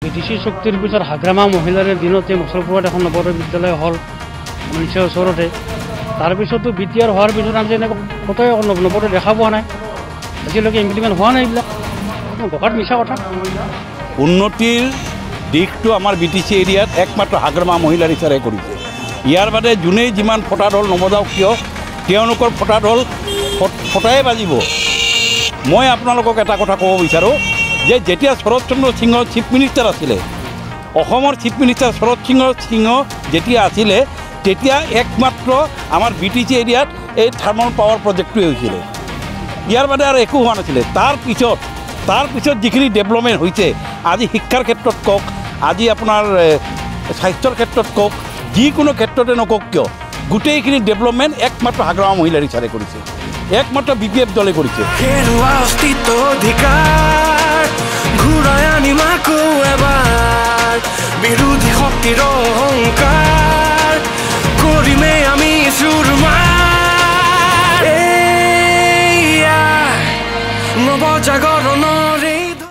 BTC চুক্তিৰ পিছত হাগ্ৰামা মহিলাৰ দিনতে মুছলপুৰত এখন নৱোদয় বিদ্যালয় হ'ল নিশ্চয় ওচৰতে। তাৰপিছতো BTR হোৱাৰ পিছত আমি যেনেকৈ ক'তোৱে নৱোদয় দেখা পোৱা নাই, আজিলৈকে ইমপ্লিমেণ্ট হোৱা নাই। এইবিলাক বকাত মিছা কথা। উন্নতিৰ দিশটো আমাৰ BTC এৰিয়াত একমাত্ৰ হাগ্ৰামা মহিলাৰ ইচ্ছাৰে কৰিছে। ইয়াৰ বাদে যোনেই যিমান ফটা ঢোল নবজাওক কিয় তেওঁলোকৰ ফটা ঢোল ফটাই বাজিব। মই আপোনালোকক এটা কথা ক'ব বিচাৰোঁ যে যেতিয়া শৰৎ চন্দ্ৰ সিংহ চিফ মিনিষ্টাৰ আছিলে, অসমৰ চিফ মিনিষ্টাৰ শৰৎ সিংহ যেতিয়া আছিলে, তেতিয়া একমাত্ৰ আমাৰ BTC এৰিয়াত এই থাৰ্মেল পাৱাৰ প্ৰজেক্টটোৱে হৈছিলে। ইয়াৰ বাদে আৰু একো হোৱা নাছিলে। তাৰ পিছত যিখিনি ডেভেলপমেণ্ট হৈছে, আজি শিক্ষাৰ ক্ষেত্ৰত কওক, আজি আপোনাৰ স্বাস্থ্যৰ ক্ষেত্ৰত কওক, যিকোনো ক্ষেত্ৰতে নকওক কিয় গোটেইখিনি ডেভেলপমেণ্ট একমাত্ৰ হাগ্ৰামা মহিলাৰ ইচ্ছাৰে কৰিছে, একমাত্ৰ BPF দলে কৰিছে। বিৰোধী শক্তিৰ অহংকাৰ কৰিমে আমি চুৰমাৰ নৱজাগৰ